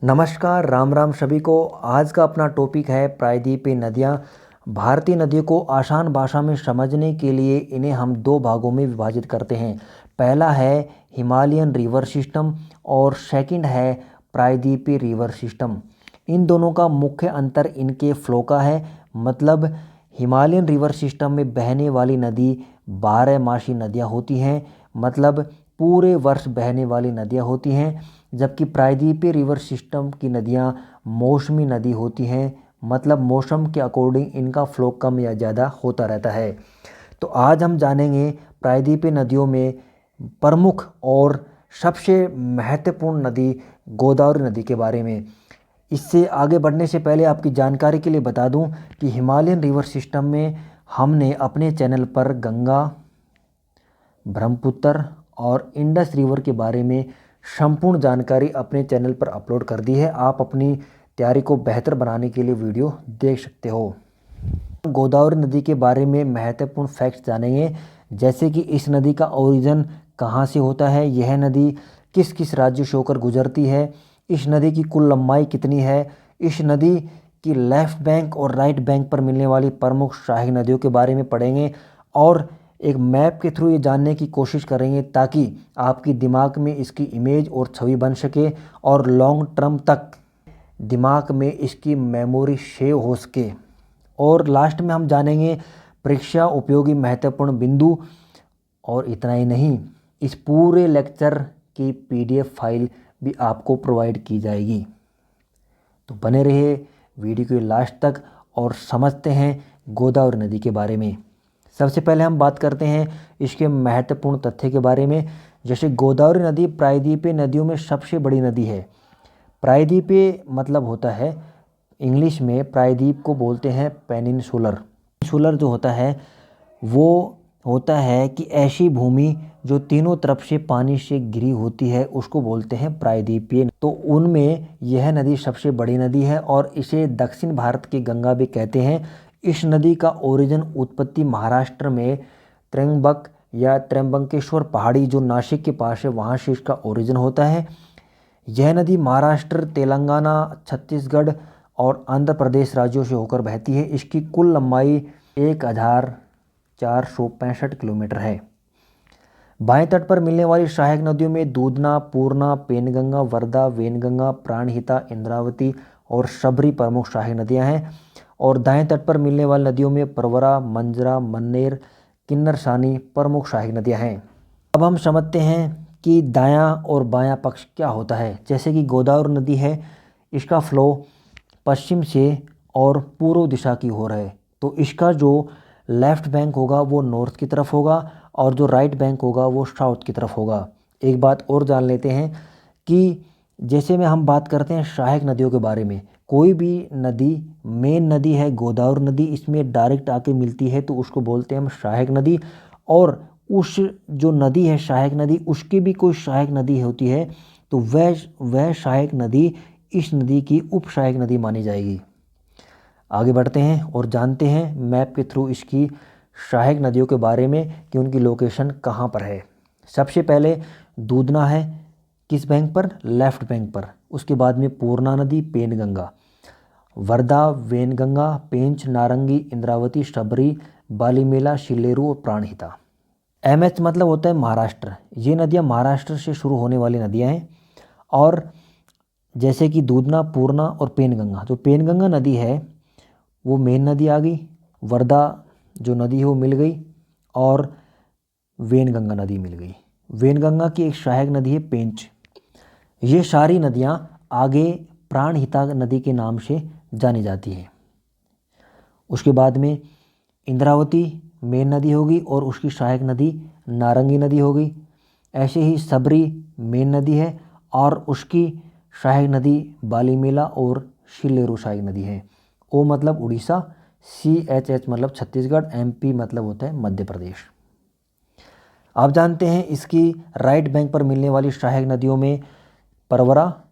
नमस्कार, राम राम सभी को। आज का अपना टॉपिक है प्रायद्वीपीय नदियाँ। भारतीय नदियों को आसान भाषा में समझने के लिए इन्हें हम दो भागों में विभाजित करते हैं। पहला है हिमालयन रिवर सिस्टम और सेकंड है प्रायद्वीपीय रिवर सिस्टम। इन दोनों का मुख्य अंतर इनके फ्लो का है। मतलब हिमालयन रिवर सिस्टम में बहने वाली नदी 12 मासी नदियाँ होती हैं, मतलब पूरे वर्ष बहने वाली नदियाँ होती हैं। जबकि प्रायद्वीपीय रिवर सिस्टम की नदियाँ मौसमी नदी होती हैं, मतलब मौसम के अकॉर्डिंग इनका फ्लो कम या ज़्यादा होता रहता है। तो आज हम जानेंगे प्रायद्वीपीय नदियों में प्रमुख और सबसे महत्वपूर्ण नदी गोदावरी नदी के बारे में। इससे आगे बढ़ने से पहले आपकी जानकारी के लिए बता दूं कि हिमालयन रिवर सिस्टम में हमने अपने चैनल पर गंगा, ब्रह्मपुत्र और इंडस रिवर के बारे में संपूर्ण जानकारी अपने चैनल पर अपलोड कर दी है। आप अपनी तैयारी को बेहतर बनाने के लिए वीडियो देख सकते हो। गोदावरी नदी के बारे में महत्वपूर्ण फैक्ट्स जानेंगे, जैसे कि इस नदी का ओरिजिन कहाँ से होता है, यह नदी किस किस राज्यों से होकर गुजरती है, इस नदी की कुल लंबाई कितनी है, इस नदी की लेफ्ट बैंक और राइट बैंक पर मिलने वाली प्रमुख सहायक नदियों के बारे में पढ़ेंगे और एक मैप के थ्रू ये जानने की कोशिश करेंगे ताकि आपकी दिमाग में इसकी इमेज और छवि बन सके और लॉन्ग टर्म तक दिमाग में इसकी मेमोरी सेव हो सके। और लास्ट में हम जानेंगे परीक्षा उपयोगी महत्वपूर्ण बिंदु। और इतना ही नहीं, इस पूरे लेक्चर की पीडीएफ फाइल भी आपको प्रोवाइड की जाएगी। तो बने रहिए वीडियो के लास्ट तक और समझते हैं गोदावरी नदी के बारे में। सबसे पहले हम बात करते हैं इसके महत्वपूर्ण तथ्य के बारे में। जैसे गोदावरी नदी प्रायद्वीपीय नदियों में सबसे बड़ी नदी है। प्रायद्वीपीय मतलब होता है, इंग्लिश में प्रायद्वीप को बोलते हैं पेनिनसुलर। पेनिनसुलर जो होता है वो होता है कि ऐसी भूमि जो तीनों तरफ से पानी से घिरी होती है उसको बोलते हैं प्रायद्वीपीय। तो उनमें यह नदी सबसे बड़ी नदी है और इसे दक्षिण भारत की गंगा भी कहते हैं। इस नदी का ओरिजिन उत्पत्ति महाराष्ट्र में त्र्यंबक या त्र्यंबकेश्वर पहाड़ी जो नासिक के पास है वहाँ से इसका ओरिजिन होता है। यह नदी महाराष्ट्र, तेलंगाना, छत्तीसगढ़ और आंध्र प्रदेश राज्यों से होकर बहती है। इसकी कुल लंबाई 1465 किलोमीटर है। बाएं तट पर मिलने वाली सहायक नदियों में दूधना, पूर्णा, पेनगंगा, वर्धा, वेनगंगा, प्राणहिता, इंद्रावती और शबरी प्रमुख सहायक नदियां हैं। और दाएं तट पर मिलने वाली नदियों में प्रवरा, मंजरा, मन्नेर, किन्नरसानी प्रमुख सहायक नदियां हैं। अब हम समझते हैं कि दायां और बायां पक्ष क्या होता है। जैसे कि गोदावरी नदी है, इसका फ्लो पश्चिम से और पूर्व दिशा की ओर है, तो इसका जो लेफ़्ट बैंक होगा वो नॉर्थ की तरफ होगा और जो राइट बैंक होगा वो साउथ की तरफ होगा। एक बात और जान लेते हैं कि जैसे में हम बात करते हैं सहायक नदियों के बारे में, कोई भी नदी मेन नदी है गोदावरी नदी, इसमें डायरेक्ट आके मिलती है तो उसको बोलते हैं हम सहायक नदी। और उस जो नदी है सहायक नदी, उसकी भी कोई सहायक नदी होती है तो वह सहायक नदी इस नदी की उप सहायक नदी मानी जाएगी। आगे बढ़ते हैं और जानते हैं मैप के थ्रू इसकी सहायक नदियों के बारे में कि उनकी लोकेशन कहाँ पर है। सबसे पहले दूधना है, किस बैंक पर, लेफ्ट बैंक पर। उसके बाद में पूर्णा नदी, पेनगंगा, वर्धा, वेनगंगा, पेंच, नारंगी, इंद्रावती, शबरी, बालीमेला, शिलेरू और प्राणहिता। एमएच मतलब होता है महाराष्ट्र। ये नदियाँ महाराष्ट्र से शुरू होने वाली नदियाँ हैं। और जैसे कि दूधना, पूर्णा और पेनगंगा, जो पेनगंगा नदी है वो मेन नदी आ गई, वर्धा जो नदी है वो मिल गई और वेनगंगा नदी मिल गई। वेनगंगा की एक सहायक नदी है पेंच। ये सारी नदियाँ आगे प्राणहिता नदी के नाम से जानी जाती है। उसके बाद में इंद्रावती मेन नदी होगी और उसकी सहायक नदी नारंगी नदी होगी। ऐसे ही सबरी मेन नदी है और उसकी सहायक नदी बालीमेला और शिलेरू सहायक नदी है। ओ मतलब उड़ीसा, CHH मतलब छत्तीसगढ़, MP मतलब होता है मध्य प्रदेश। आप जानते हैं इसकी राइट बैंक पर मिलने वाली सहायक नदियों में प्रवरा,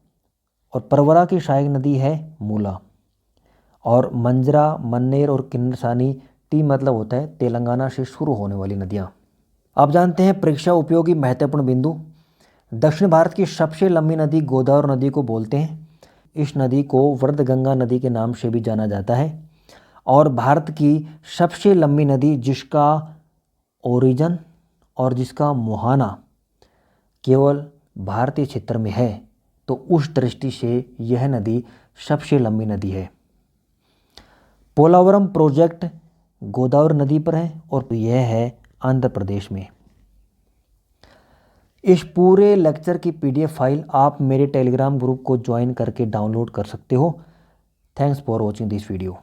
और प्रवरा की सहायक नदी है मूला। और मंजरा, मन्नेर और किन्नरसानी, T मतलब होता है तेलंगाना से शुरू होने वाली नदियाँ। आप जानते हैं परीक्षा उपयोगी महत्वपूर्ण बिंदु। दक्षिण भारत की सबसे लंबी नदी गोदावरी नदी को बोलते हैं। इस नदी को वर्धगंगा नदी के नाम से भी जाना जाता है। और भारत की सबसे लंबी नदी जिसका ओरिजिन और जिसका मुहाना केवल भारतीय क्षेत्र में है, तो उस दृष्टि से यह नदी सबसे लंबी नदी है। पोलावरम प्रोजेक्ट गोदावरी नदी पर है और यह है आंध्र प्रदेश में। इस पूरे लेक्चर की PDF फाइल आप मेरे टेलीग्राम ग्रुप को ज्वाइन करके डाउनलोड कर सकते हो। Thanks for watching this video.